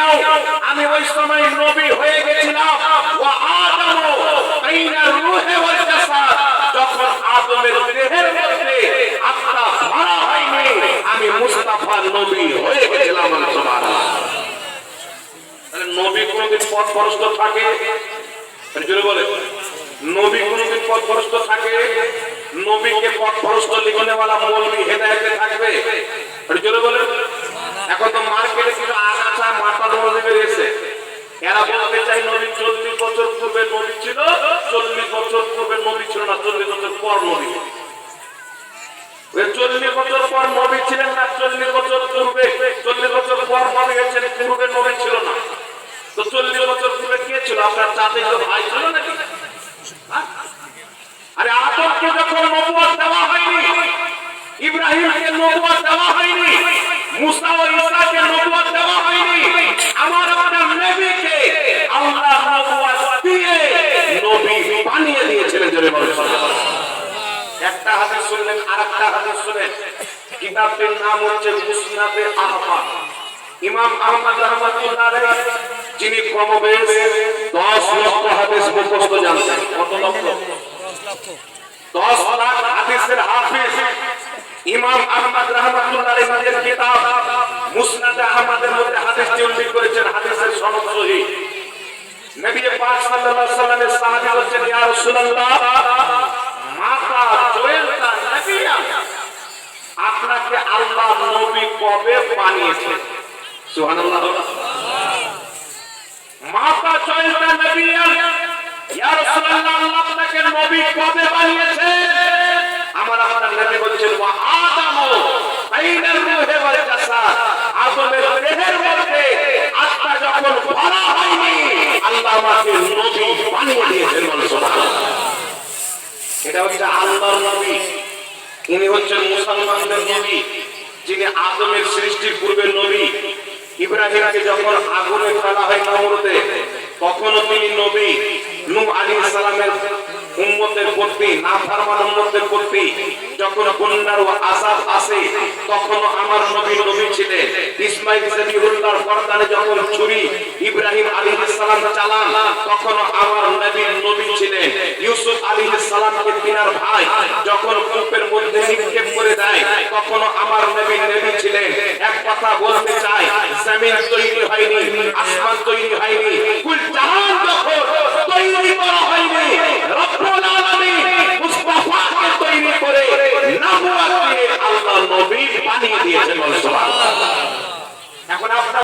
নাও, আমি ওই সময় নবী হয়ে গেছিলাম। ওয়া আদমু বাইনা রূহি ওয়াল জাসাদ, যখন আদমের দেহের মধ্যে আত্মা ভরা হয়নি, আমি মুস্তাফা নবী হয়ে গেছিলাম। সুবহানাল্লাহ। তাহলে নবী কোনদিন পথভ্রষ্ট থাকে? জোরে বলে, নবী কোনদিন পথভ্রষ্ট থাকে? নবীকে পথভ্রষ্ট লিখনেওয়ালা মৌলবি হেদায়েতে থাকবে? জোরে বলে। এখন তো মার্কেটে কিছু আগাছা মাতাল মৌলবি বেরিয়েছে, এরা বলতে চাই নবী 40 বছর পূর্বে নবী ছিল, 40 বছর পূর্বে নবী ছিল না, 40 বছর পর নবী। 40 বছর পর নবী ছিলেন না, 40 বছর পূর্বে, 40 বছর পর নবী হয়েছেন, পূর্বে নবী ছিল না। তো 40 বছর পূর্বে কে ছিল? আপনার চাচা তো ভাই ছিল নাকি? আরে আদমকে যখন নবুয়ত দেওয়া হয়নি, ইব্রাহিমকে নবুয়ত দেওয়া হয়নি, মুসা ও ঈসাকে নবুয়ত দেওয়া হয়নি, আমার আপনার নবীকে আল্লাহ নবুয়ত দিয়ে নবী বানিয়ে দিয়েছিলেন। জোরে বলেন সুবহানাল্লাহ। একটা হাদিস শুনলেন, আরেকটা হাদিস শুনেন। কিতাবটির নাম হচ্ছে মুসনাদে আহমদ। ইমাম আহমদ রাহমাতুল্লাহ আলাইহি, যিনি কমবেশ 10 লক্ষ হাদিস মুখস্থ জানতেন। কত লক্ষ? 10 লাখ হাদিসের হাফেজ ইমাম আহমদ রাহমাতুল্লাহ আলাইহির কিতাব মুসনাদে আহমদের মধ্যে হাদিসটি উল্লেখ করেছেন। হাদিসের সনদ সহিহ। নবী পাক সাল্লাল্লাহু আলাইহি ওয়াসাল্লামের সাহাবী বলেন, ইয়া রাসূলুল্লাহ, মাতা জয়েলতা নবিয়া, আপনাকে আল্লাহ নবী কবে বানিয়েছেন? সুবহানাল্লাহ। মাতা জয়েলতা নবিয়া, ইয়া রাসূলুল্লাহ, আল্লাহ আপনাকে নবী কবে বানিয়েছেন? আমার আপনার নবী বলেছেন, ওয়া আদমু বাইনা রূহি ওয়াল জাসাদ, আদমের দেহের মধ্যে আত্মা যখন ভরা হয়নি, আল্লাহ আমাকে নবী বানিয়ে দিয়েছেন। সুবহানাল্লাহ। এটা হচ্ছে আল্লাহর নবী। ইনি হচ্ছেন মুসলমানদের নবী, যিনি আদমের সৃষ্টির পূর্বে নবী। ইব্রাহিমকে যখন আগুনে ফেলা হয় নমরুদে, তখনও তিনি নবী। নূহ আলাইহিস সালামের উম্মতের প্রতি, নাফরমান উম্মতের প্রতি যখন বন্যার আযাব আসে, তখনও আমার নবী নবী ছিলেন। ইসমাঈল যাবিহুল্লাহর গর্দানে যখন ছুরি ইব্রাহিম আলাইহিস সালাম চালান, তখনও আমার নবী নবী ছিলেন। ইউসুফ আলাইহিস সালামকে তিনার ভাই যখন কূপের মধ্যে নিক্ষেপ করে দেয়, তখনও আমার নবী নবী ছিলেন। এক কথা বলতে চাই, জমিন তৈরি হয়নি, আসমান তৈরি হয়নি, কুল জাহান যখন তৈরি করা হয়নি, রব্বুল আলামিন মুস্তাফাকে তৈরি করে নবুয়ত দিয়ে আল্লাহ নবী বানিয়ে দিয়েছেন। সুবহানাল্লাহ। এখন আপনার